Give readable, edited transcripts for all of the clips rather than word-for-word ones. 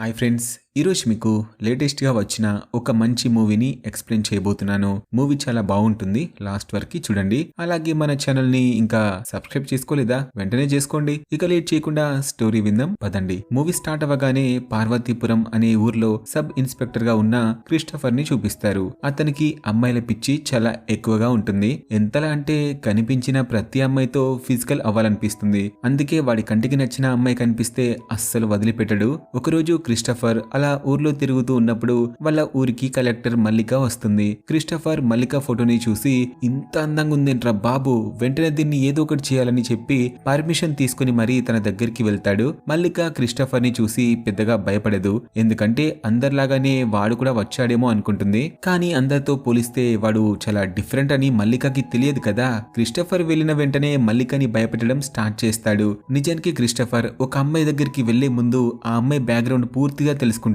Hi friends, ఈరోజు మీకు లేటెస్ట్గా వచ్చిన ఒక మంచి మూవీని ఎక్స్ప్లెయిన్ చేయబోతున్నాను. మూవీ చాలా బాగుంటుంది, లాస్ట్ వరకు చూడండి. అలాగే మన ఛానల్ని ఇంకా సబ్స్క్రైబ్ చేసుకోలేదా? వెంటనే చేసుకోండి. ఇక లేట్ చేయకుండా స్టోరీ విందాం పదండి. మూవీ స్టార్ట్ అవ్వగానే పార్వతీపురం అనే ఊర్లో సబ్ ఇన్స్పెక్టర్ గా ఉన్న క్రిస్టఫర్ ని చూపిస్తారు. అతనికి అమ్మాయిల పిచ్చి చాలా ఎక్కువగా ఉంటుంది. ఎంతలా అంటే కనిపించిన ప్రతి అమ్మాయితో ఫిజికల్ అవ్వాలనిపిస్తుంది. అందుకే వాడి కంటికి నచ్చిన అమ్మాయి కనిపిస్తే అస్సలు వదిలిపెట్టడు. ఒకరోజు క్రిస్టఫర్ అలా ఊర్లో తిరుగుతూ ఉన్నప్పుడు వాళ్ళ ఊరికి కలెక్టర్ మల్లిక వస్తుంది. క్రిస్టఫర్ మల్లిక ఫోటోని చూసి, ఇంత అందంగా ఉందేంట్రా బాబు, వెంటనే దీన్ని ఏదో ఒకటి చేయాలని చెప్పి పర్మిషన్ తీసుకుని మరీ తన దగ్గరికి వెళ్తాడు. మల్లిక క్రిస్టఫర్ ని చూసి పెద్దగా భయపడదు, ఎందుకంటే అందరిలాగానే వాడు కూడా వచ్చాడేమో అనుకుంటుంది. కానీ అందరితో పోలిస్తే వాడు చాలా డిఫరెంట్ అని మల్లికకి తెలియదు కదా. క్రిస్టఫర్ వెళ్లిన వెంటనే మల్లికని భయపెట్టడం స్టార్ట్ చేస్తాడు. నిజానికి క్రిస్టఫర్ ఒక అమ్మాయి దగ్గరికి వెళ్లే ముందు ఆ అమ్మాయి బ్యాక్గ్రౌండ్ పూర్తిగా తెలుసుకుంటాడు.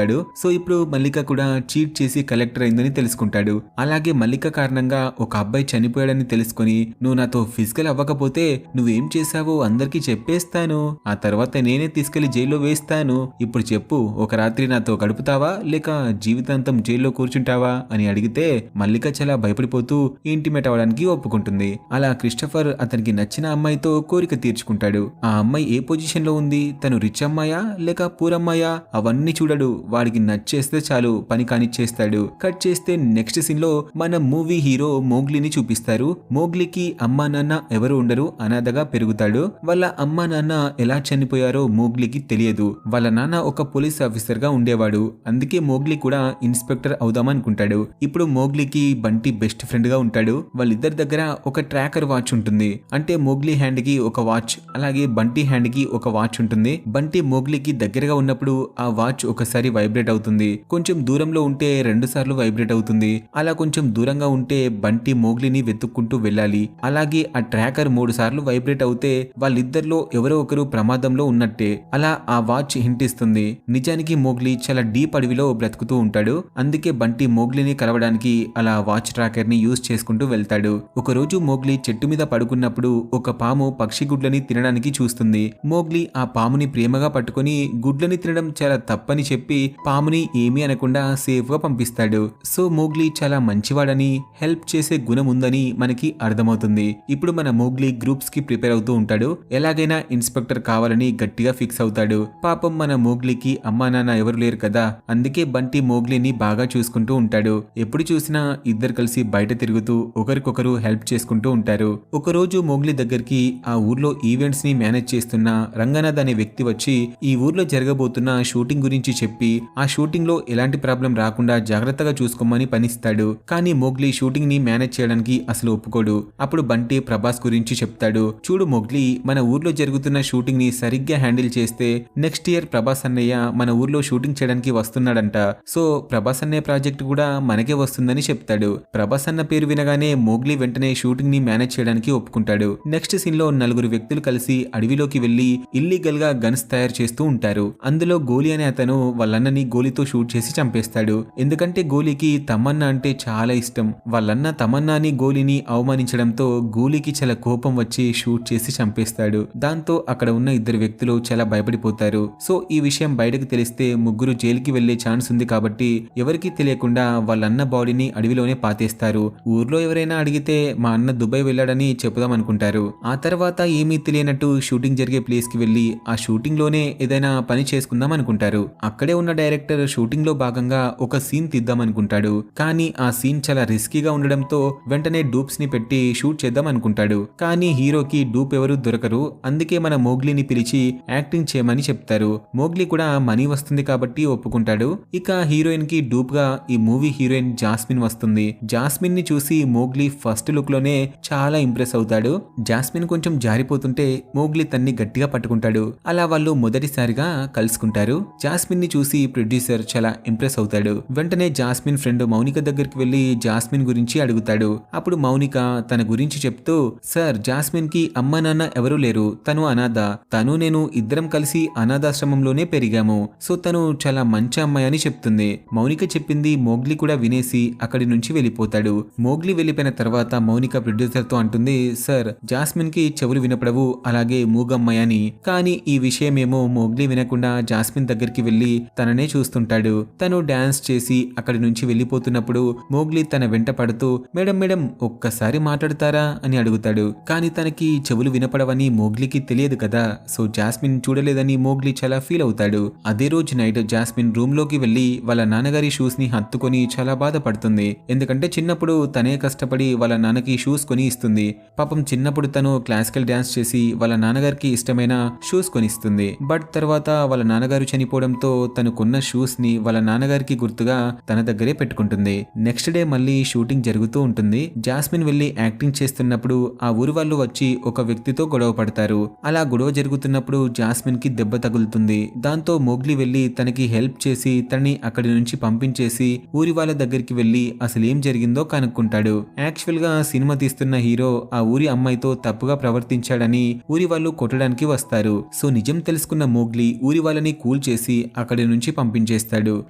సో ఇప్పుడు మల్లిక కూడా చీట్ చేసి కలెక్టర్ అయిందని తెలుసుకుంటాడు. అలాగే మల్లిక కారణంగా ఒక అబ్బాయి చనిపోయాడని తెలుసుకుని, నువ్వు నాతో ఫిజికల్ అవ్వకపోతే నువ్వేం చేశావో అందరికీ చెప్పేస్తాను, ఆ తర్వాత నేనే తీసుకెళ్లి జైల్లో వేస్తాను, ఇప్పుడు చెప్పు, ఒక రాత్రి నాతో గడుపుతావా లేక జీవితాంతం జైల్లో కూర్చుంటావా అని అడిగితే మల్లిక చాలా భయపడిపోతూ ఇంటిమేట్ అవ్వడానికి ఒప్పుకుంటుంది. అలా క్రిస్టఫర్ అతనికి నచ్చిన అమ్మాయితో కోరిక తీర్చుకుంటాడు. ఆ అమ్మాయి ఏ పొజిషన్ లో ఉంది, తను రిచ్ అమ్మాయా లేక పూర్ అమ్మాయా అవన్నీ చూడడు. వాడికి నచ్చేస్తే చాలు పని కానిచ్చేస్తాడు. కట్ చేస్తే నెక్స్ట్ సీన్ లో మన మూవీ హీరో మోగ్లీని చూపిస్తారు. మోగ్లీకి అమ్మా నాన్న ఎవరు ఉండరు, అనాథగా పెరుగుతాడు. వాళ్ళ అమ్మా నాన్న ఎలా చనిపోయారో మోగ్లీకి తెలియదు. వాళ్ళ నాన్న ఒక పోలీస్ ఆఫీసర్ గా ఉండేవాడు. అందుకే మోగ్లీ కూడా ఇన్స్పెక్టర్ అవుదామనుకుంటాడు. ఇప్పుడు మోగ్లీకి బంటి బెస్ట్ ఫ్రెండ్ గా ఉంటాడు. వాళ్ళిద్దరి దగ్గర ఒక ట్రాకర్ వాచ్ ఉంటుంది. అంటే మోగ్లీ హ్యాండ్ కి ఒక వాచ్, అలాగే బంటి హ్యాండ్ కి ఒక వాచ్ ఉంటుంది. బంటి మోగ్లీకి దగ్గరగా ఉన్నప్పుడు ఆ వాచ్ ఒకసారి వైబ్రేట్ అవుతుంది. కొంచెం దూరంలో ఉంటే 2 సార్లు వైబ్రేట్ అవుతుంది. అలా కొంచెం దూరంగా ఉంటే బంటి మోగ్లీని వెతుక్కుంటూ వెళ్ళాలి. అలాగే ఆ ట్రాకర్ 3 సార్లు వైబ్రేట్ అవుతే వాళ్ళిద్దరిలో ఎవరో ఒకరు ప్రమాదంలో ఉన్నట్టే. అలా ఆ వాచ్ హింట్ ఇస్తుంది. నిజానికి మోగ్లీ చాలా డీప్ అడవిలో బ్రతుకుతూ ఉంటాడు. అందుకే బంటి మోగ్లీని కలవడానికి అలా వాచ్ ట్రాకర్ ని యూజ్ చేసుకుంటూ వెళ్తాడు. ఒకరోజు మోగ్లీ చెట్టు మీద పడుకున్నప్పుడు ఒక పాము పక్షి గుడ్లని తినడానికి చూస్తుంది. మోగ్లీ ఆ పాముని ప్రేమగా పట్టుకుని గుడ్లని తినడం చాలా తప్పని చెప్పి పాముని ఏమీ అనకుండా సేఫ్ గా పంపిస్తాడు. సో మోగ్లీ చాలా మంచివాడని, హెల్ప్ చేసే గుణం ఉందని మనకి అర్థమవుతుంది. ఇప్పుడు మన మోగ్లీ గ్రూప్స్ కి ప్రిపేర్ అవుతూ ఉంటాడు. ఎలాగైనా ఇన్స్పెక్టర్ కావాలని గట్టిగా ఫిక్స్ అవుతాడు. పాపం మన మోగ్లీకి అమ్మా నాన్న ఎవరు లేరు కదా, అందుకే బంటి మోగ్లీని బాగా చూసుకుంటూ ఉంటాడు. ఎప్పుడు చూసినా ఇద్దరు కలిసి బయట తిరుగుతూ ఒకరికొకరు హెల్ప్ చేసుకుంటూ ఉంటారు. ఒకరోజు మోగ్లీ దగ్గరికి ఆ ఊర్లో ఈవెంట్స్ ని మేనేజ్ చేస్తున్న రంగనాథ్ అనే వ్యక్తి వచ్చి ఈ ఊర్లో జరగబోతున్న షూటింగ్ గురించి చెప్పి ఆ షూటింగ్ లో ఎలాంటి ప్రాబ్లం రాకుండా జాగ్రత్తగా చూసుకోమని పనిస్తాడు. కానీ మోగ్లీ షూటింగ్ ని మేనేజ్ చేయడానికి అసలు ఒప్పుకోడు. అప్పుడు బంటి ప్రభాస్ గురించి చెప్తాడు. చూడు మోగ్లీ, మన ఊర్లో జరుగుతున్న షూటింగ్ ని సరిగ్గా హ్యాండిల్ చేస్తే నెక్స్ట్ ఇయర్ ప్రభాస్ అన్నయ్య మన ఊర్లో షూటింగ్ చేయడానికి వస్తున్నాడంట. సో ప్రభాస్ అన్నయ్య ప్రాజెక్ట్ కూడా మనకే వస్తుందని చెప్తాడు. ప్రభాస్ అన్న పేరు వినగానే మోగ్లీ వెంటనే షూటింగ్ ని మేనేజ్ చేయడానికి ఒప్పుకుంటాడు. నెక్స్ట్ సీన్ లో 4 వ్యక్తులు కలిసి అడవిలోకి వెళ్లి ఇల్లీగల్ గా గన్స్ తయారు చేస్తూ ఉంటారు. అందులో గోలీ అనే అతను వాళ్ళన్నని గోలీతో షూట్ చేసి చంపేస్తాడు. ఎందుకంటే గోలీకి తమన్నా అంటే చాలా ఇష్టం. వాళ్ళన్న తమన్నాని గోలీని అవమానించడంతో గోలీకి చాలా కోపం వచ్చి షూట్ చేసి చంపేస్తాడు. దాంతో అక్కడ ఉన్న 2 వ్యక్తులు చాలా భయపడిపోతారు. సో ఈ విషయం బయటకు తెలిస్తే ముగ్గురు జైలుకి వెళ్లే ఛాన్స్ ఉంది కాబట్టి ఎవరికీ తెలియకుండా వాళ్ళన్న బాడీని అడవిలోనే పాతేస్తారు. ఊర్లో ఎవరైనా అడిగితే మా అన్న దుబాయ్ వెళ్ళాడని చెప్పుదాం అనుకుంటారు. ఆ తర్వాత ఏమీ తెలియనట్టు షూటింగ్ జరిగే ప్లేస్ కి వెళ్లి ఆ షూటింగ్ లోనే ఏదైనా పని చేసుకుందాం అనుకుంటారు. అక్కడే ఉన్న డైరెక్టర్ షూటింగ్ లో భాగంగా ఒక సీన్ తీద్దాం అనుకుంటాడు. కానీ ఆ సీన్ చాలా రిస్కీగా ఉండడంతో వెంటనే డూప్స్ ని పెట్టి షూట్ చేద్దాం అనుకుంటాడు. కానీ హీరోకి డూప్ ఎవరు దొరకరు. అందుకే మన మోగ్లీని పిలిచి యాక్టింగ్ చేయమని చెప్తారు. మోగ్లీ కూడా మనీ వస్తుంది కాబట్టి ఒప్పుకుంటాడు. ఇక హీరోయిన్ కి డూప్ గా ఈ మూవీ హీరోయిన్ జాస్మిన్ వస్తుంది. జాస్మిన్ ని చూసి మోగ్లీ ఫస్ట్ లుక్ లోనే చాలా ఇంప్రెస్ అవుతాడు. జాస్మిన్ కొంచెం జారిపోతుంటే మోగ్లీ తన్ని గట్టిగా పట్టుకుంటాడు. అలా వాళ్ళు మొదటిసారిగా కలుసుకుంటారు. జాస్మిన్ ని చూసి ప్రొడ్యూసర్ చాలా ఇంప్రెస్ అవుతాడు. వెంటనే జాస్మిన్ ఫ్రెండ్ మౌనిక దగ్గరికి వెళ్లి జాస్మిన్ గురించి అడుగుతాడు. అప్పుడు మౌనిక తన గురించి చెప్తూ, సార్ జాస్మిన్ కి అమ్మా నాన్న ఎవరూ లేరు, తను అనాథ, తను నేను ఇద్దరం కలిసి అనాథాశ్రమంలోనే పెరిగాము, సో తను చాలా మంచి అమ్మాయి అని చెప్తుంది. మౌనిక చెప్పింది మోగ్లీ కూడా వినేసి అక్కడి నుంచి వెళ్ళిపోతాడు. మోగ్లీ వెళ్ళిపోయిన తర్వాత మౌనిక ప్రొడ్యూసర్ తో అంటుంది, సార్ జాస్మిన్ కి చెవులు వినపడవు, అలాగే మూగమ్మాయి అని. కానీ ఈ విషయమేమో మోగ్లీ వినకుండా జాస్మిన్ దగ్గరికి వెళ్లి తన తననే చూస్తుంటాడు. తను డాన్స్ చేసి అక్కడి నుంచి వెళ్ళిపోతున్నప్పుడు మోగ్లీ తన వెంట పడుతూ మేడం మేడం ఒక్కసారి మాట్లాడతారా అని అడుగుతాడు. కానీ తనకి చెవులు వినపడవని మోగ్లీకి తెలియదు కదా. సో జాస్మిన్ చూడలేదని మోగ్లీ చాలా ఫీల్ అవుతాడు. అదే రోజు నైట్ జాస్మిన్ రూమ్ లోకి వెళ్లి వాళ్ళ నాన్నగారి షూస్ ని హత్తుకొని చాలా బాధపడుతుంది. ఎందుకంటే చిన్నప్పుడు తనే కష్టపడి వాళ్ళ నాన్నకి షూస్ కొని ఇస్తుంది. పాపం చిన్నప్పుడు తను క్లాసికల్ డాన్స్ చేసి వాళ్ళ నాన్నగారికి ఇష్టమైన షూస్ కొనిస్తుంది. బట్ తర్వాత వాళ్ళ నాన్నగారు చనిపోవడంతో తను కొన్న షూస్ ని వాళ్ళ నాన్నగారికి గుర్తుగా తన దగ్గరే పెట్టుకుంటుంది. నెక్స్ట్ డే మళ్ళీ షూటింగ్ జరుగుతూ ఉంటుంది. జాస్మిన్ వెళ్లి యాక్టింగ్ చేస్తున్నప్పుడు ఆ ఊరి వాళ్ళు వచ్చి ఒక వ్యక్తితో గొడవ పడతారు. అలా గొడవ జరుగుతున్నప్పుడు జాస్మిన్ కి దెబ్బ తగులుతుంది. దాంతో మోగ్లీ వెళ్లి తనకి హెల్ప్ చేసి తనని అక్కడి నుంచి పంపించేసి ఊరి వాళ్ళ దగ్గరికి వెళ్లి అసలేం జరిగిందో కనుక్కుంటాడు. యాక్చువల్ గా సినిమా తీస్తున్న హీరో ఆ ఊరి అమ్మాయితో తప్పుగా ప్రవర్తించాడని ఊరి వాళ్ళు కొట్టడానికి వస్తారు. సో నిజం తెలుసుకున్న మోగ్లీ ఊరి వాళ్ళని కూల్ చేసి అక్కడి నుంచి పంపించేస్తాడు.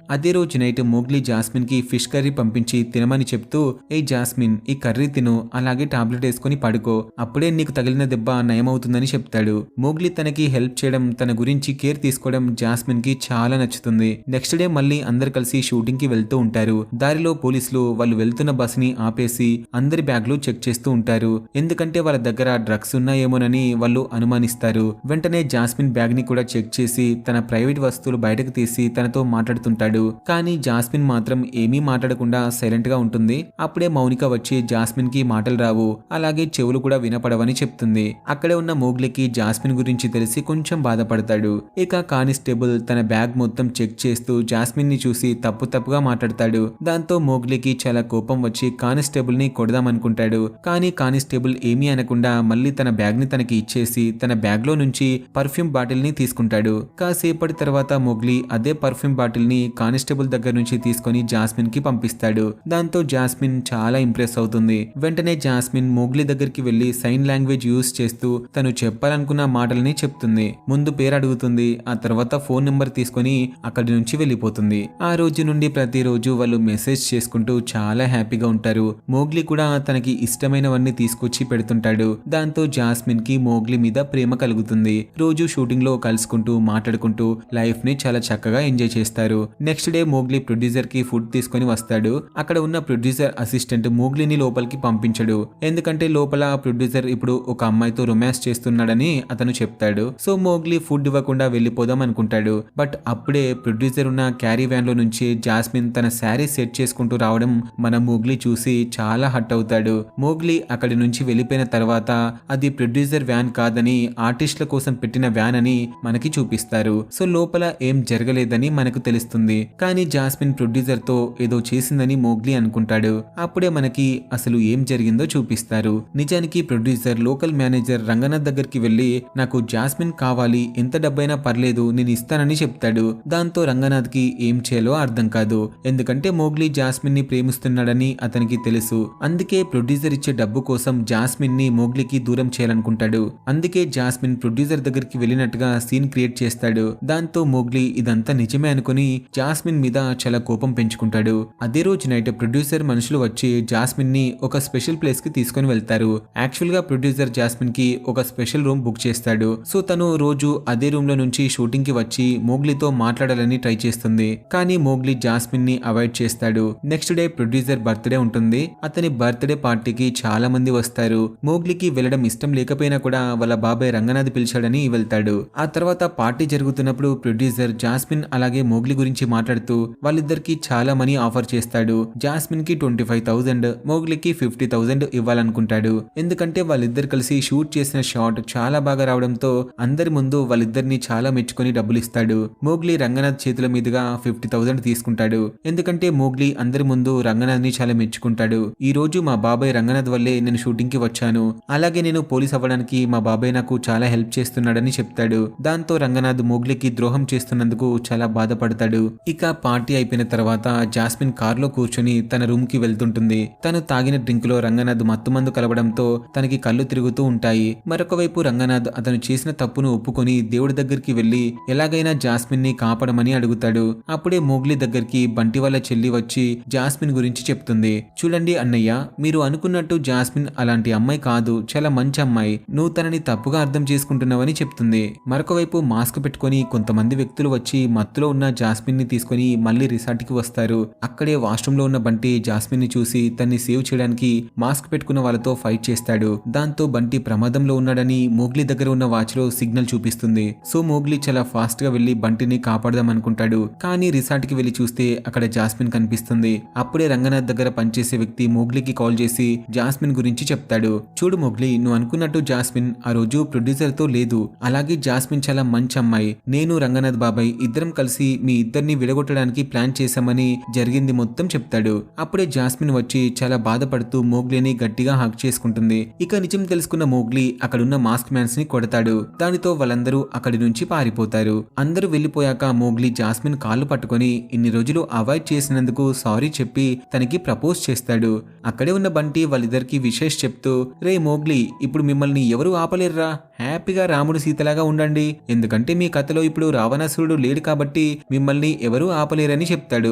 అదే రోజు నైట్ మోగ్లీ జాస్మిన్ కి ఫిష్ కర్రీ పంపించి తినమని చెప్తూ ఏ జాస్మిన్ ఈ కర్రీ తిను, అలాగే టాబ్లెట్ వేసుకుని పడుకో, అప్పుడే నీకు తగిలిన దెబ్బ నయమవుతుందని చెప్తాడు. మోగ్లీ తనకి హెల్ప్ చేయడం, తన గురించి కేర్ తీసుకోవడం జాస్మిన్ కి చాలా నచ్చుతుంది. నెక్స్ట్ డే మళ్ళీ అందరు కలిసి షూటింగ్ కి వెళ్తూ ఉంటారు. దారిలో పోలీసులు వాళ్ళు వెళ్తున్న బస్ ని ఆపేసి అందరి బ్యాగ్లు చెక్ చేస్తూ ఉంటారు. ఎందుకంటే వాళ్ళ దగ్గర డ్రగ్స్ ఉన్నాయేమోనని వాళ్ళు అనుమానిస్తారు. వెంటనే జాస్మిన్ బ్యాగ్ ని కూడా చెక్ చేసి తన ప్రైవేట్ వస్తువులు బయటకు తీసి తనతో మాట్లాడుతుంటాడు. కానీ జాస్మిన్ మాత్రం ఏమీ మాట్లాడకుండా సైలెంట్ గా ఉంటుంది. అప్పుడే మౌనిక వచ్చి జాస్మిన్ కి మాటలు రావు, అలాగే చెవులు కూడా వినపడవని చెప్తుంది. అక్కడే ఉన్న మోగ్లీకి జాస్మిన్ గురించి తెలిసి కొంచెం బాధపడతాడు. ఇక కానిస్టేబుల్ తన బ్యాగ్ మొత్తం చెక్ చేస్తూ జాస్మిన్ ని చూసి తప్పుగా మాట్లాడతాడు. దాంతో మోగ్లీకి చాలా కోపం వచ్చి కానిస్టేబుల్ ని కొడదామనుకుంటాడు. కానీ కానిస్టేబుల్ ఏమీ అనకుండా మళ్ళీ తన బ్యాగ్ ని తనకి ఇచ్చేసి తన బ్యాగ్ లో నుంచి పర్ఫ్యూమ్ బాటిల్ ని తీసుకుంటాడు. కాసేపటి తర్వాత మోగ్లీ అదే పర్ఫ్యూమ్ బాటిల్ ని కానిస్టేబుల్ దగ్గర నుంచి తీసుకొని జాస్మిన్ కి పంపిస్తాడు. దాంతో జాస్మిన్ చాలా ఇంప్రెస్ అవుతుంది. వెంటనే జాస్మిన్ మోగ్లీ దగ్గరికి వెళ్లి సైన్ లాంగ్వేజ్ యూజ్ చేస్తూ తను చెప్పాలనుకున్న మాటల్ని చెప్తుంది. ముందు పేరు అడుగుతుంది, ఆ తర్వాత ఫోన్ నెంబర్ తీసుకొని అక్కడి నుంచి వెళ్ళిపోతుంది. ఆ రోజు నుండి ప్రతిరోజు వాళ్ళు మెసేజ్ చేసుకుంటూ చాలా హ్యాపీగా ఉంటారు. మోగ్లీ కూడా తనకి ఇష్టమైనవన్నీ తీసుకొచ్చి పెడుతుంటాడు. దాంతో జాస్మిన్ కి మోగ్లీ మీద ప్రేమ కలుగుతుంది. రోజు షూటింగ్ లో కలుసుకుంటూ మాట్లాడుకుంటూ లైఫ్ ని చాలా చక్కగా ఎంజాయ్ చేస్తారు. నెక్స్ట్ డే మోగ్లీ ప్రొడ్యూసర్ కి ఫుడ్ తీసుకొని వస్తాడు. అక్కడ ఉన్న ప్రొడ్యూసర్ అసిస్టెంట్ మోగ్లీని లోపలికి పంపించడు. ఎందుకంటే లోపల ప్రొడ్యూసర్ ఇప్పుడు ఒక అమ్మాయితో రొమాన్స్ చేస్తున్నాడని అతను చెప్తాడు. సో మోగ్లీ ఫుడ్ ఇవ్వకుండా వెళ్ళిపోదాం అనుకుంటాడు. బట్ అప్పుడే ప్రొడ్యూసర్ ఉన్న క్యారీ వ్యాన్ లో నుంచి జాస్మిన్ తన శారీ సెట్ చేసుకుంటూ రావడం మన మోగ్లీ చూసి చాలా హట్ అవుతాడు. మోగ్లీ అక్కడి నుంచి వెళ్ళిపోయిన తర్వాత అది ప్రొడ్యూసర్ వ్యాన్ కాదని ఆర్టిస్టుల కోసం పెట్టిన వ్యాన్ అని మనకి చూపిస్తారు. సో లోపల ఏం జరగలేదని మనకు తెలుస్తుంది. కానీ జాస్మిన్ ప్రొడ్యూసర్ తో ఏదో చేసిందని మోగ్లీ అనుకుంటాడు. అప్పుడే మనకి అసలు ఏం జరిగిందో చూపిస్తారు. నిజానికి ప్రొడ్యూసర్ లోకల్ మేనేజర్ రంగనాథ్ దగ్గరికి వెళ్లి నాకు జాస్మిన్ కావాలి, ఎంత డబ్బైనా పర్లేదు నేను ఇస్తానని చెప్తాడు. దాంతో రంగనాథ్ కి ఏం చేయాలో అర్థం కాదు. ఎందుకంటే మోగ్లీ జాస్మిన్ ని ప్రేమిస్తున్నాడని అతనికి తెలుసు. అందుకే ప్రొడ్యూసర్ ఇచ్చే డబ్బు కోసం జాస్మిన్ ని మోగ్లీకి దూరం చేయాలనుకుంటాడు. అందుకే జాస్మిన్ ప్రొడ్యూసర్ దగ్గరికి వెళ్ళినట్టుగా సీన్ క్రియేట్ చేస్తాడు. దాంతో మోగ్లీ ఇదంతా నిజమే అనుకుని జాస్మిన్ మీద చాలా కోపం పెంచుకుంటాడు. అదే రోజు నైట్ ప్రొడ్యూసర్ మనుషులు వచ్చి జాస్మిన్ ని ఒక స్పెషల్ ప్లేస్ కి తీసుకొని వెళ్తారు. యాక్చువల్ గా ప్రొడ్యూసర్ జాస్మిన్ కి ఒక స్పెషల్ రూమ్ బుక్ చేస్తాడు. సో తను రోజు అదే రూమ్ లో నుంచి షూటింగ్ కి వచ్చి మోగ్లీతో మాట్లాడాలని ట్రై చేస్తుంది. కానీ మోగ్లీ జాస్మిన్ ని అవాయిడ్ చేస్తాడు. నెక్స్ట్ డే ప్రొడ్యూసర్ బర్త్డే ఉంటుంది. అతని బర్త్డే పార్టీకి చాలా మంది వస్తారు. మోగ్లీకి వెళ్ళడం ఇష్టం లేకపోయినా కూడా వాళ్ళ బాబాయ్ రంగనాథ్ పిలిచాడని వెళ్తాడు. ఆ తర్వాత పార్టీ జరుగుతున్నప్పుడు ప్రొడ్యూసర్ జాస్మిన్ అలాగే మోగ్లీ గురించి మాట్లాడుతూ వాళ్ళిద్దరికి చాలా మనీ ఆఫర్ చేస్తాడు. జాస్మిన్ కి 25,000, మోగ్లీకి 50,000 ఇవ్వాలనుకుంటాడు. ఎందుకంటే వాళ్ళిద్దరు కలిసి షూట్ చేసిన షాట్ చాలా బాగా రావడంతో అందరి ముందు వాళ్ళిద్దరిని చాలా మెచ్చుకొని డబ్బులు ఇస్తాడు. మోగ్లీ రంగనాథ్ చేతుల మీదుగా 50,000 తీసుకుంటాడు. ఎందుకంటే మోగ్లీ అందరి ముందు రంగనాథ్ ని చాలా మెచ్చుకుంటాడు. ఈ రోజు మా బాబాయ్ రంగనాథ్ వల్లే నేను షూటింగ్ కి వచ్చాను, అలాగే నేను పోలీస్ అవ్వడానికి మా బాబాయ్ నాకు చాలా హెల్ప్ చేస్తున్నాడని చెప్తాడు. దాంతో రంగనాథ్ మోగ్లీకి ద్రోహం చేస్తున్నందుకు చాలా బాధపడతాడు. ఇక పార్టీ అయిపోయిన తర్వాత జాస్మిన్ కార్ లో కూర్చొని తన రూమ్ కి వెళ్తుంటుంది. తను తాగిన డ్రింక్ లో రంగనాథ్ మత్తుమందు కలవడంతో తనకి కళ్ళు తిరుగుతూ ఉంటాయి. మరొక వైపు రంగనాథ్ అతను చేసిన తప్పును ఒప్పుకొని దేవుడి దగ్గరికి వెళ్లి ఎలాగైనా జాస్మిన్ ని కాపాడమని అడుగుతాడు. అప్పుడే మోగ్లీ దగ్గరికి బంటి వాళ్ళ చెల్లి వచ్చి జాస్మిన్ గురించి చెప్తుంది. చూడండి అన్నయ్య, మీరు అనుకున్నట్టు జాస్మిన్ అలాంటి అమ్మాయి కాదు, చాలా మంచి అమ్మాయి, నువ్వు తనని తప్పుగా అర్థం చేసుకుంటున్నావని చెప్తుంది. మరొక వైపు మాస్క్ పెట్టుకుని కొంతమంది వ్యక్తులు వచ్చి మత్తులో ఉన్న జాస్మిన్ ని తీసుకుని మళ్ళీ రిసార్ట్ కి వస్తారు. అక్కడే వాష్రూమ్ లో ఉన్న బంటి జాస్మిన్ ని చూసి తన్ని సేవ్ చేయడానికి మాస్క్ పెట్టుకున్న వాళ్ళతో ఫైట్ చేస్తాడు. దాంతో బంటి ప్రమాదంలో ఉన్నాడని మోగ్లీ దగ్గర ఉన్న వాచ్ లో సిగ్నల్ చూపిస్తుంది. సో మోగ్లీ చాలా ఫాస్ట్ గా వెళ్లి బంటిని కాపాడదాం అనుకుంటాడు. కానీ రిసార్ట్ కి వెళ్లి చూస్తే అక్కడ జాస్మిన్ కనిపిస్తుంది. అప్పుడే రంగనాథ్ దగ్గర పనిచేసే వ్యక్తి మోగ్లీకి కాల్ చేసి జాస్మిన్ గురించి చెప్తాడు. చూడు మోగ్లీ, నువ్వు అనుకున్నట్టు జాస్మిన్ ఆ రోజు ప్రొడ్యూసర్ తో లేదు. అలాగే జాస్మిన్ చాలా మంచి అమ్మాయి. నేను రంగనాథ్ బాబాయ్ ఇద్దరం కలిసి మీ ఇద్దరిని విడగొట్టడానికి ప్లాన్ చేశామని జరిగింది మొత్తం చెప్తాడు. అప్పుడే జాస్మిన్ వచ్చి చాలా బాధపడుతూ మోగ్లీని గట్టిగా హగ్ చేసుకుంటుంది. ఇక నిజం తెలుసుకున్న మోగ్లీ అక్కడున్న మాస్క్ మ్యాన్స్ ని కొడతాడు. దానితో వాళ్ళందరూ అక్కడి నుంచి పారిపోతారు. అందరూ వెళ్లిపోయాక మోగ్లీ జాస్మిన్ కాళ్ళు పట్టుకొని ఇన్ని రోజులు అవాయిడ్ చేసినందుకు సారీ చెప్పి తనకి ప్రపోజ్ చేస్తాడు. అక్కడే ఉన్న బంటి వాళ్ళిద్దరికి విశేష్ చెప్తూ, రే మోగ్లీ, ఇప్పుడు మిమ్మల్ని ఎవరు ఆపలేర్రా, హ్యాపీగా రాముడు సీతలాగా ఉండండి. ఎందుకంటే మీ కథలో ఇప్పుడు రావణాసురుడు లేడు కాబట్టి మిమ్మల్ని ఎవరూ ఆపలేరని చెప్తాడు.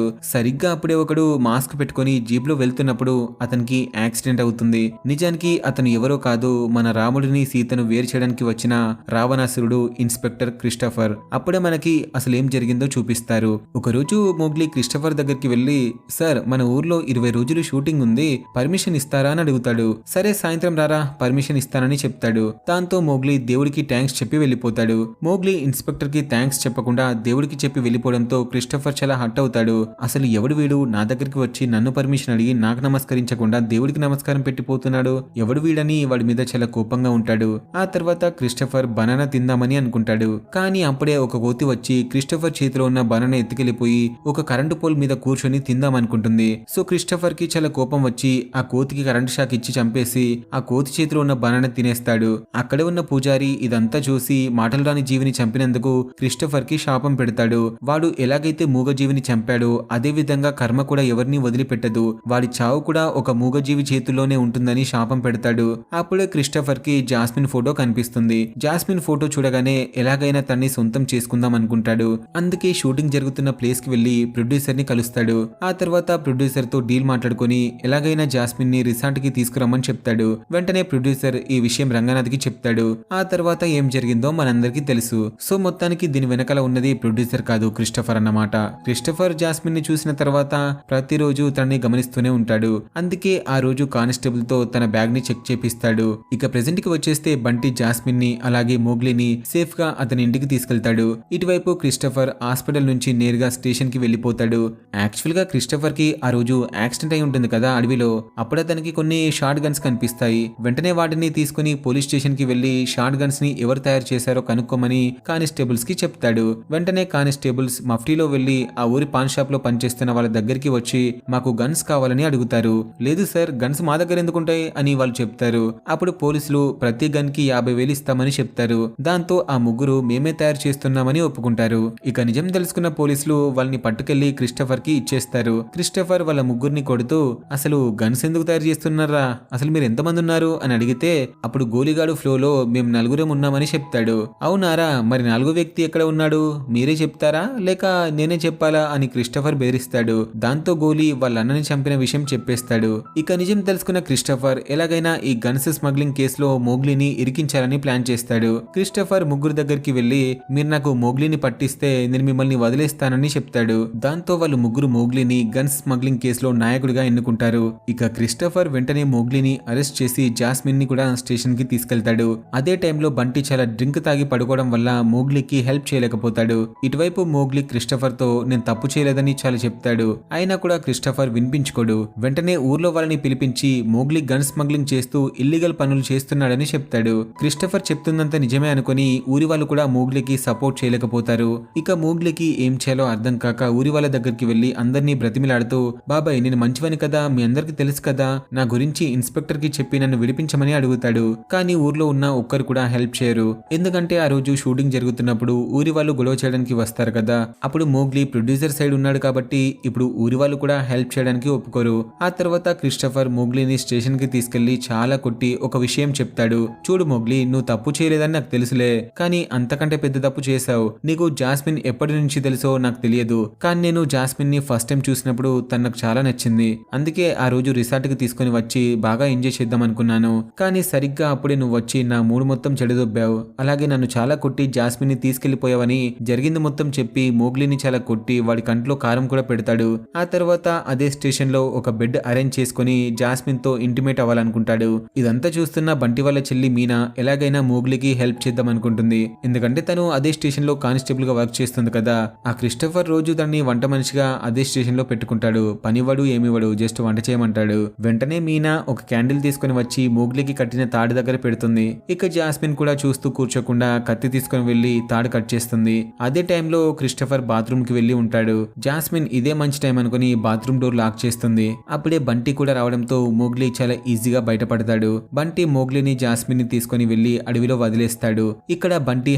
సరిగ్గా అప్పుడే ఒకడు మాస్క్ పెట్టుకుని జీప్ లో వెళ్తున్నప్పుడు అతనికి యాక్సిడెంట్ అవుతుంది. నిజానికి అతను ఎవరో కాదు, మన రాముడిని సీతను వేరు చేయడానికి వచ్చిన రావణాసురుడు ఇన్స్పెక్టర్ క్రిస్టఫర్. అప్పుడే మనకి అసలేం జరిగిందో చూపిస్తారు. ఒకరోజు మోగ్లీ క్రిస్టఫర్ దగ్గరికి వెళ్లి, సార్ మన ఊర్లో 20 రోజులు షూటింగ్ ఉంది, పర్మిషన్ ఇస్తారా అని అడుగుతాడు. సరే సాయంత్రం రారా, పర్మిషన్ ఇస్తానని చెప్తాడు. దాంతో మోగ్లీ దేవుడికి థ్యాంక్స్ చెప్పి వెళ్లిపోతాడు. మోగ్లీ ఇన్స్పెక్టర్ కి థ్యాంక్స్ చెప్పకుండా దేవుడికి చెప్పి వెళ్లిపోవడంతో క్రిస్టఫర్ చాలా హర్ట్ అవుతాడు. అసలు ఎవడు వీడు నా దగ్గరికి వచ్చి నన్ను పర్మిషన్ అడిగి నాకు నమస్కరించకుండా దేవుడికి నమస్కారం పెట్టిపోతున్నాడు, ఎవడు వీడని వాడి మీద చాలా కోపంగా ఉంటాడు. ఆ తర్వాత క్రిస్టఫర్ బనానా తిందామని అనుకుంటాడు. కానీ అప్పుడే ఒక కోతి వచ్చి క్రిస్టఫర్ చేతిలో ఉన్న బనానా ఎత్తుకెళ్లిపోయి ఒక కరెంటు పోల్ మీద కూర్చొని తిందామనుకుంటుంది. సో క్రిస్టఫర్ కి చాలా కోపం వచ్చి ఆ కోతికి కరెంటు షాక్ ఇచ్చి చంపేసి ఆ కోతి చేతిలో ఉన్న బనానా తినేస్తాడు. అక్కడే ఉన్న పూజారి ఇదంతా చూసి మాటలు రాని జీవిని చంపినందుకు క్రిస్టఫర్ కి శాపం పెడతాడు. వాడు ఎలాగైతే మూగజీవిని చంపాడో అదే విధంగా కర్మ కూడా ఎవరిని వదిలిపెట్టదు, వాడి చావు కూడా ఒక మూగజీవి చేతుల్లోనే ఉంటుందని శాపం పెడతాడు. అప్పుడే క్రిస్టఫర్ కి జాస్మిన్ ఫోటో కనిపిస్తుంది. జాస్మిన్ ఫోటో చూడగానే ఎలాగైనా తన్ని సొంతం చేసుకుందాం అనుకుంటాడు. అందుకే షూటింగ్ జరుగుతున్న ప్లేస్ కి వెళ్లి ప్రొడ్యూసర్ ని కలుస్తాడు. ఆ తర్వాత ప్రొడ్యూసర్ తో డీల్ మాట్లాడుకుని ఎలాగైనా జాస్మిన్ ని రిసార్ట్ కి తీసుకురమ్మని చెప్తాడు. వెంటనే ప్రొడ్యూసర్ ఈ విషయం రంగనాథ్ కి చెప్తాడు. ఆ తర్వాత ఏం జరిగిందో మనందరికీ తెలుసు. సో మొత్తానికి దీని వెనకాల ఉన్నది ప్రొడ్యూసర్ కాదు, క్రిస్టఫర్ అన్నమాట. క్రిస్టఫర్ జాస్మిన్ ని చూసిన తర్వాత ప్రతిరోజు తనని గమనిస్తూనే ఉంటాడు. అందుకే ఆ రోజు కానిస్టేబుల్ తో తన బ్యాగ్ ని చెక్ చేపిస్తాడు. ఇక ప్రెజెంట్ కి వచ్చేస్తే బంటి జాస్మిన్ ని అలాగే మోగ్లీని సేఫ్ గా అతని ఇంటికి తీసుకెళ్తాడు. ఇటువైపు క్రిస్టఫర్ హాస్పిటల్ నుంచి నేరుగా స్టేషన్ కి వెళ్లిపోతాడు. యాక్చువల్ గా క్రిస్టఫర్ కి ఆ రోజు యాక్సిడెంట్ అయి ఉంటుంది కదా అడవిలో, అప్పుడు అతనికి కొన్ని షార్ట్ గన్స్ కనిపిస్తాయి. వెంటనే వాటిని తీసుకుని పోలీస్ స్టేషన్ కి వెళ్లి షార్ట్ గన్స్ ని ఎవరు తయారు చేశారో కనుక్కోమని కానిస్టేబుల్స్ కి చెప్తాడు. వెంటనే కానిస్టేబుల్స్ మఫ్టీలో వెళ్లి ఆ ఊరి పాన్ షాప్ లో పనిచేస్తున్న వాళ్ళ దగ్గరికి వచ్చి మాకు గన్స్ కావాలని అడుగుతారు. లేదు సార్, గన్స్ మా దగ్గర ఎందుకుంటాయి అని వాళ్ళు చెప్తారు. అప్పుడు పోలీసులు ప్రతి గన్ కి 50,000 ఇస్తామని చెప్తారు. దాంతో ఆ ముగ్గురు మేమే తయారు చేస్తున్నామని ఒప్పుకుంటారు. ఇక నిజం తెలుసుకున్న పోలీసులు వాళ్ళని పట్టుకెళ్లి క్రిస్టఫర్ కి ఇచ్చేస్తారు. క్రిస్టఫర్ వాళ్ళ ముగ్గురిని కొడుతూ అసలు గన్స్ ఎందుకు తయారు చేస్తున్నారా, అసలు మీరు ఎంతమంది ఉన్నారు అని అడిగితే అప్పుడు గోలిగాడు ఫ్లోలో మేము 4 ఉన్నామని చెప్తాడు. అవునారా, మరి 4వ వ్యక్తి ఎక్కడ ఉన్నాడు, మీరే చెప్తారా లేక నేనే చెప్పాలా అని క్రిస్టఫర్ బెదిరిస్తాడు. దాంతో గోలీ వాళ్ళ అన్నని చంపిన విషయం చెప్పేస్తాడు. ఇక నిజం తెలుసుకున్న క్రిస్టఫర్ ఎలాగైనా ఈ గన్స్ స్మగ్లింగ్ కేసులో మోగ్లీని ఇరికించాలని ప్లాన్ చేస్తాడు. క్రిస్టఫర్ ముగ్గురు దగ్గరికి వెళ్లి మీరు నాకు మోగ్లీని పట్టిస్తే నేను మిమ్మల్ని వదిలేస్తానని చెప్తాడు. దాంతో వాళ్ళు ముగ్గురు మోగ్లీని గన్స్ స్మగ్లింగ్ కేసులో నాయకుడిగా ఎన్నుకుంటారు. ఇక క్రిస్టఫర్ వెంటనే మోగ్లీని అరెస్ట్ చేసి జాస్మిన్ ని కూడా స్టేషన్ కి తీసుకెళ్తాడు. అదే టైంలో బంటి చాలా డ్రింక్ తాగి పడుకోవడం వల్ల మోగ్లీకి హెల్ప్ చేయలేకపోతాడు. ఇటువైపు మోగ్లీ క్రిస్టఫర్ తో నేను తప్పు చేయలేదని చాలా చెప్తాడు. అయినా కూడా క్రిస్టఫర్ వినిపించుకోడు. వెంటనే ఊర్లో వాళ్ళని పిలిపించి మోగ్లీ గన్ స్మగ్లింగ్ చేస్తూ ఇల్లీగల్ పనులు చేస్తున్నాడని చెప్తాడు. క్రిస్టఫర్ చెప్తుందంతా నిజమే అనుకుని ఊరి వాళ్ళు కూడా మోగ్లీకి సపోర్ట్ చేయలేకపోతారు. ఇక మోగ్లీకి ఏం చేయాలో అర్థం కాక ఊరి వాళ్ళ దగ్గరికి వెళ్లి అందరినీ బ్రతిమిలాడుతూ బాబాయ్ నేను మంచివని కదా, మీ అందరికి తెలుసు కదా, నా గురించి ఇన్స్పెక్టర్ కి చెప్పి నన్ను విడిపించమని అడుగుతాడు. కానీ ఊర్లో ఉన్న ఒక్కరు కూడా హెల్ప్ చేయరు. ఎందుకంటే ఆ రోజు షూటింగ్ జరుగుతున్నప్పుడు ఊరి వాళ్ళు గొడవ చేయడానికి వస్తారు కదా, అప్పుడు మోగ్లీ ప్రొడ్యూసర్ సైడ్ ఉన్నాడు కాబట్టి ఇప్పుడు ఊరి వాళ్ళు కూడా హెల్ప్ చేయడానికి ఒప్పుకోరు. ఆ తర్వాత క్రిస్టఫర్ మోగ్లీని స్టేషన్ కి తీసుకెళ్లి చాలా కొట్టి ఒక విషయం చెప్తాడు. చూడు మోగ్లీ, నువ్వు తప్పు చేయలేదని నాకు తెలుసులే, కానీ అంతకంటే పెద్ద తప్పు చేశావు. నీకు జాస్మిన్ ఎప్పటి నుంచి తెలుసో నాకు తెలియదు, కానీ నేను జాస్మిన్ ని ఫస్ట్ టైం చూసినప్పుడు తను నాకు చాలా నచ్చింది. అందుకే ఆ రోజు రిసార్ట్ కి తీసుకుని వచ్చి బాగా ఎంజాయ్ చేద్దాం అనుకున్నాను. కానీ సరిగ్గా అప్పుడే నువ్వు వచ్చి నా మూడు మొత్తం చెడదొబ్బావు, అలాగే నన్ను చాలా కొట్టి జాస్మిన్ ని తీసుకెళ్లిపోయావని జరిగింది మొత్తం చెప్పి మోగ్లీని చాలా కొట్టి వాడి కంట్లో కారం కూడా పెడతాడు. ఆ తర్వాత అదే స్టేషన్ లో ఒక బెడ్ అరేంజ్ చేసుకుని జాస్మిన్ తో ఇంటిమేట్ అవ్వాలనుకుంటాడు. ఇదంతా చూస్తున్న బంటి వాళ్ళ చెల్లి మీనా ఎలాగైనా మోగ్లీకి హెల్ప్ చేద్దాం అనుకుంటుంది. ఎందుకంటే తను అదే స్టేషన్ లో కానిస్టేబుల్ గా వర్క్ చేస్తుంది కదా. ఆ క్రిస్టఫర్ రోజు తనని వంట మనిషిగా అదే స్టేషన్ లో పెట్టుకుంటాడు. పనివాడు ఏమివాడు, జస్ట్ వంట చేయమంటాడు. వెంటనే మీనా ఒక క్యాండిల్ తీసుకుని వచ్చి మోగ్లీకి కట్టిన తాడు దగ్గర పెడుతుంది. ఇక జాస్మిన్ కూడా చూస్తూ కూర్చోకుండా కత్తి తీసుకుని వెళ్లి తాడు కట్ చేస్తుంది. అదే టైంలో క్రిస్టఫర్ బాత్రూమ్ కి వెళ్లి ఉంటాడు. జాస్మిన్ ఇదే మంచి టైం అనుకుని బాత్రూమ్ డోర్ లాక్ చేస్తుంది. అప్పుడే బంటి కూడా రావడంతో మోగ్లీ చాలా ఈజీగా బయటపడతాడు. బంటి మోగ్లీని జాస్మిన్ ని తీసుకుని వెళ్లి అడవిలో వదిలేస్తాడు. ఇక్కడ బంటి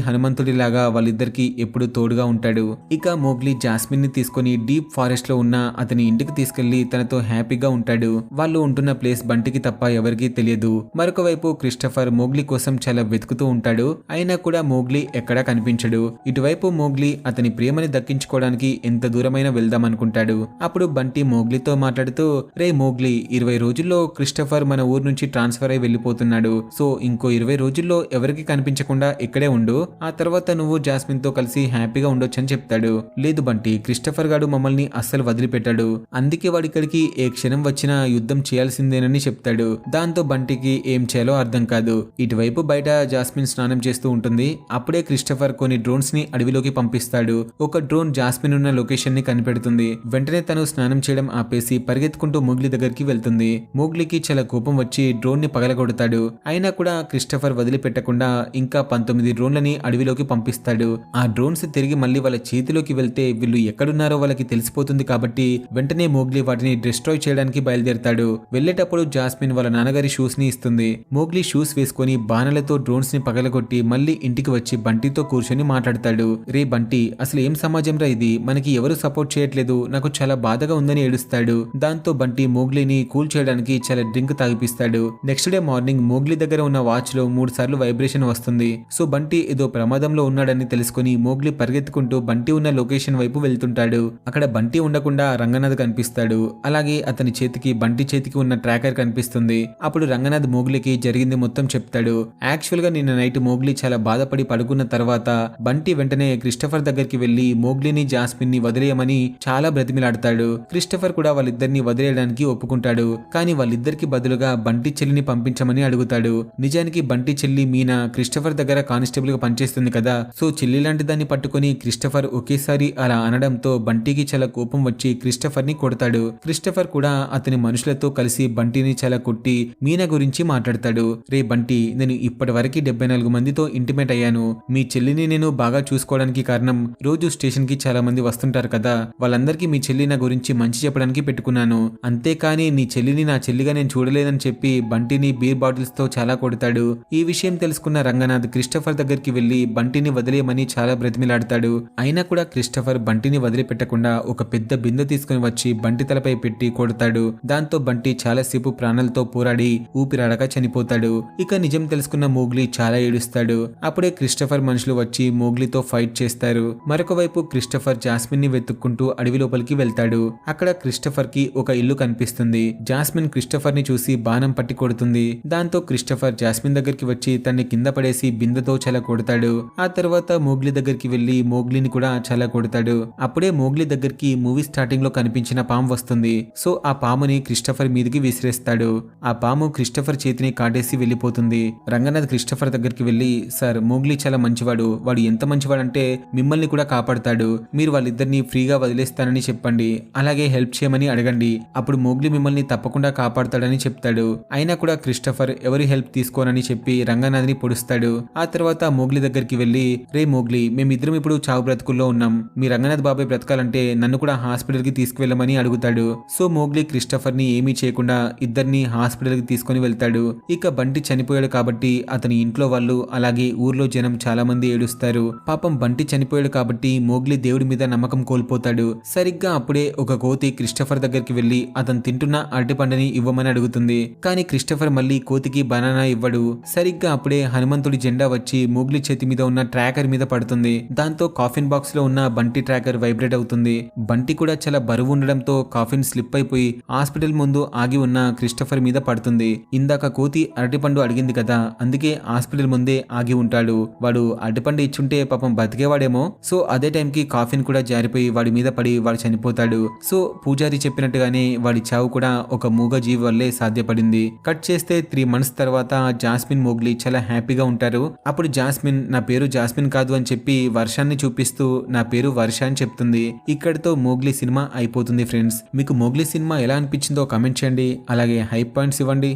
హనుమంతుడిలాగా వాళ్ళిద్దరికి ఎప్పుడు తోడుగా ఉంటాడు. ఇక మోగ్లీ జాస్మిన్ ని తీసుకుని డీప్ ఫారెస్ట్ లో ఉన్న అతని ఇంటికి తీసుకెళ్లి తనతో హ్యాపీగా ఉంటాడు. వాళ్ళు ఉంటున్న ప్లేస్ బంటికి తప్ప ఎవరికీ తెలియదు. మరొక వైపు క్రిస్టఫర్ మోగ్లీ కోసం చాలా వెతుకుతూ ఉంటాడు. అయినా కూడా మోగ్లీ ఎక్కడా కనిపించడు. ఇటువైపు మోగ్లీ అతని ప్రేమని దక్కించుకోవడానికి ఎంత దూరమైనా వెళ్దాం అనుకుంటాడు. అప్పుడు బంటి మోగ్లీతో మాట్లాడుతూ, రే మోగ్లీ, 20 రోజుల్లో క్రిస్టఫర్ మన ఊరు నుంచి ట్రాన్స్ఫర్ అయి వెళ్లిపోతున్నాడు. సో ఇంకో 20 రోజుల్లో ఎవరికి కనిపించకుండా ఇక్కడే ఉండు. ఆ తర్వాత నువ్వు జాస్మిన్ తో కలిసి హ్యాపీగా ఉండొచ్చని చెప్తాడు. లేదు బంటి, క్రిస్టఫర్ గాడు మమ్మల్ని అస్సలు వదిలిపెట్టాడు. అందుకే వాడిక్కడికి ఏ క్షణం వచ్చినా యుద్ధం చేయాల్సిందేనని చెప్తాడు. దాంతో బంటికి ఏం చేయాలో అర్థం కాదు. ఇటువైపు బయట జాస్మిన్ స్నానం చేస్తూ ఉంటుంది. అప్పుడే క్రిస్టఫర్ కొన్ని డ్రోన్స్ ని అడవిలోకి పంపిస్తాడు. ఒక డ్రోన్ జాస్మిన్ ఉన్న లొకేషన్ ని కనిపెడుతుంది. వెంటనే తను స్నానం చేయడం ఆపేసి పరిగెత్తుకుంటూ మోగ్లీ దగ్గరికి వెళ్తుంది. మోగ్లీకి చాలా కోపం వచ్చి డ్రోన్ ని పగలగొడతాడు. అయినా కూడా క్రిస్టఫర్ వదిలిపెట్టకుండా ఇంకా 19 డ్రోన్లని అడవిలోకి పంపిస్తాడు. ఆ డ్రోన్స్ తిరిగి మళ్ళీ వాళ్ళ చేతిలోకి వెళ్తే వీళ్ళు ఎక్కడున్నారో వాళ్ళకి తెలిసిపోతుంది కాబట్టి వెంటనే మోగ్లీ వాటిని డిస్ట్రాయ్ చేయడానికి బయలుదేరతాడు. వెళ్లేటప్పుడు జాస్మిన్ వాళ్ళ నాన్నగారి షూస్ ని ఇస్తుంది. మోగ్లీ షూస్ వేసుకుని బాణలతో డ్రోన్స్ ని పగలగొట్టి మళ్ళీ ఇంటికి వచ్చి బంటితో కూర్చొని మాట్లాడతాడు. రే బంటి, అసలు ఏం సమాజం రా ఇది, మనకి ఎవరు సపోర్ట్ చేయట్లేదు, నాకు చాలా బాధగా ఉందని ఏడుస్తాడు. దాంతో బంటి మోగ్లీని కూల్ చేయడానికి చాలా డ్రింక్ తాగిపిస్తాడు. నెక్స్ట్ డే మార్నింగ్ మోగ్లీ దగ్గర ఉన్న వాచ్ లో 3 సార్లు వైబ్రేషన్ వస్తుంది. సో బంటి ఏదో ప్రమాదంలో ఉన్నాడని తెలుసుకుని మోగ్లీ పరిగెత్తుకుంటూ బంటి ఉన్న లొకేషన్ వైపు వెళ్తుంటాడు. అక్కడ బంటి ఉండకుండా రంగనాథ్ కనిపిస్తాడు. అలాగే అతని చేతికి బంటి చేతికి ఉన్న ట్రాకర్ కనిపిస్తుంది. అప్పుడు రంగనాథ్ మోగ్లీకి జరిగింది మొత్తం చెప్తాడు. యాక్చువల్ గా నిన్న నైట్ మోగ్లీ చాలా బాధపడి పడుకున్న తర్వాత బంటి వెంటనే క్రిస్టఫర్ దగ్గరికి వెళ్లి మోగ్లీని జాస్మిన్ ని వదిలేయమని చాలా బ్రతిమిలాడతాడు. క్రిస్టఫర్ కూడా వాళ్ళిద్దరిని వదిలేయడానికి ఒప్పుకుంటాడు. కానీ వాళ్ళిద్దరికి బదులుగా బంటి చెల్లిని పంపించమని అడుగుతాడు. నిజానికి బంటి చెల్లి మీనా క్రిస్టఫర్ దగ్గర కానిస్టేబుల్ గా పనిచేస్తుంది కదా. సో చెల్లి లాంటి దాన్ని పట్టుకుని క్రిస్టఫర్ ఒకేసారి అలా అనడంతో బంటికి చాలా కోపం వచ్చి క్రిస్టఫర్ ని కొడతాడు. క్రిస్టఫర్ కూడా అతని మనుషులతో కలిసి బంటిని చాలా కొట్టి మీనా గురించి మాట్లాడతాడు. రే బంటి, నేను ఇప్పటి వరకు 74 మందితో ఇంటిమేట్ అయ్యాను. మీ చెల్లిని నేను బాగా చూసుకోవడానికి కారణం రోజు స్టేషన్ కి చాలా మంది వస్తుంటారు కదా, వాళ్ళందరికీ మీ చెల్లి నా గురించి మంచి చెప్పడానికి పెట్టుకున్నాను. అంతేకాని నీ చెల్లిని నా చెల్లిగా నేను చూడలేదని చెప్పి బంటిని బీర్ బాటిల్స్ తో చాలా కొడతాడు. ఈ విషయం తెలుసుకున్న రంగనాథ్ క్రిస్టఫర్ దగ్గరికి వెళ్లి బంటిని వదిలేయమని చాలా బ్రతిమిలాడతాడు. అయినా కూడా క్రిస్టఫర్ బంటిని వదిలిపెట్టకుండా ఒక పెద్ద బిందె తీసుకుని వచ్చి బంటి తలపై పెట్టి కొడతాడు. దాంతో బంటి చాలాసేపు ప్రాణాలతో పోరాడి ఊపిరాడక చనిపోతాడు. ఇక నిజం తెలుసుకున్న మోగ్లీ చాలా ఏడుస్తాడు. అప్పుడే క్రిస్టఫర్ మనుషులు వచ్చి మోగ్లీతో ఫైట్ చేస్తారు. మరొక వైపు క్రిస్టఫర్ జాస్మిన్ ని వెతుక్కుంటూ అడవి లోపలికి వెళ్తాడు. అక్కడ క్రిస్టఫర్ కి ఒక ఇల్లు కనిపిస్తుంది. జాస్మిన్ క్రిస్టఫర్ ని చూసి బాణం పట్టి కొడుతుంది. దాంతో క్రిస్టఫర్ జాస్మిన్ దగ్గరికి వచ్చి తన్ని కింద పడేసి బిందెతో చాలా కొడతాడు. ఆ తర్వాత మోగ్లీ దగ్గరికి వెళ్లి మోగ్లీని కూడా చాలా కొడతాడు. అప్పుడే మోగ్లీ దగ్గరికి మూవీ స్టార్టింగ్ లో కనిపించిన పాము వస్తుంది. సో ఆ పాముని క్రిస్టఫర్ మీదకి విసిరేస్తాడు. ఆ పాము క్రిస్టఫర్ చేతిని కాటేసి వెళ్లిపోతుంది. రంగనాథ్ క్రిస్టఫర్ దగ్గరికి వెళ్లి, సార్ మోగ్లీ చాలా మంచివాడు, వాడు ఎంత మంచివాడంటే మిమ్మల్ని కూడా కాపాడతాడు. మీరు వాళ్ళిద్దరిని ఫ్రీగా వదిలేస్తానని చెప్పండి, అలాగే హెల్ప్ చేయమని అడగండి. అప్పుడు మోగ్లీ మిమ్మల్ని తప్పకుండా కాపాడతాడని చెప్తాడు. అయినా కూడా క్రిస్టఫర్ ఎవరి హెల్ప్ తీసుకోనని చెప్పి రంగనాథ్ ని పొడుస్తాడు. ఆ తర్వాత మోగ్లీ దగ్గరికి వెళ్లి, రే మోగ్లీ, మేమిద్దరం ఇప్పుడు చావు బ్రతుకుల్లో ఉన్నాం. మీ రంగనాథ్ బాబాయ్ బ్రతకాలంటే నన్ను కూడా హాస్పిటల్ కి తీసుకువెళ్ళమని అడుగుతాడు. సో మోగ్లీ క్రిస్టఫర్ ని ఏమీ చేయకుండా ఇద్దరిని హాస్పిటల్ కి తీసుకుని వెళ్తాడు. ఇక బంటి చనిపోయాడు కాబట్టి అతని ఇంట్లో వాళ్ళు అలాగే ఊర్లో జనం చాలా మంది ఏడుస్తారు. పాపం బంటి చనిపోయాడు కాబట్టి మోగ్లీ దేవుడి మీద నమ్మకం కోల్పోతాడు. సరిగ్గా అప్పుడే ఒక కోతి క్రిస్టఫర్ దగ్గరికి వెళ్లి అతను తింటున్న అరటిపండుని ఇవ్వమని అడుగుతుంది. కానీ క్రిస్టఫర్ మళ్ళీ కోతికి బనానా ఇవ్వడు. సరిగ్గా అప్పుడే హనుమంతుడి జెండా వచ్చి మోగ్లీ చేతి మీద ఉన్న ట్రాకర్ మీద పడుతుంది. దాంతో కాఫిన్ బాక్స్ లో ఉన్న బంటి ట్రాకర్ వైబ్రేట్ అవుతుంది. బంటి కూడా చాలా బరువు ఉండడంతో కాఫిన్ స్లిప్ అయిపోయి హాస్పిటల్ ముందు ఆగి ఉన్న క్రిస్టఫర్ మీద పడుతుంది. ఇందాక కోతి అరటిపండు అడిగింది కదా, అందుకే అందుకే హాస్పిటల్ ముందే ఆగి ఉంటాడు. వాడు అడ్డుపండు ఇచ్చుంటే పాపం బతికేవాడేమో. సో అదే టైంకి కాఫిన్ కూడా జారిపోయి వాడి మీద పడి వాడు చనిపోతాడు. సో పూజారి చెప్పినట్టుగానే వాడి చావు కూడా ఒక మూగ జీవి వల్లే సాధ్యపడింది. కట్ చేస్తే 3 months తర్వాత జాస్మిన్ మోగ్లీ చాలా హ్యాపీగా ఉంటారు. అప్పుడు జాస్మిన్ నా పేరు జాస్మిన్ కాదు అని చెప్పి వర్షాన్ని చూపిస్తూ నా పేరు వర్ష అని చెప్తుంది. ఇక్కడితో మోగ్లీ సినిమా అయిపోతుంది ఫ్రెండ్స్. మీకు మోగ్లీ సినిమా ఎలా అనిపించిందో కామెంట్ చేయండి. అలాగే హై పాయింట్స్ ఇవ్వండి.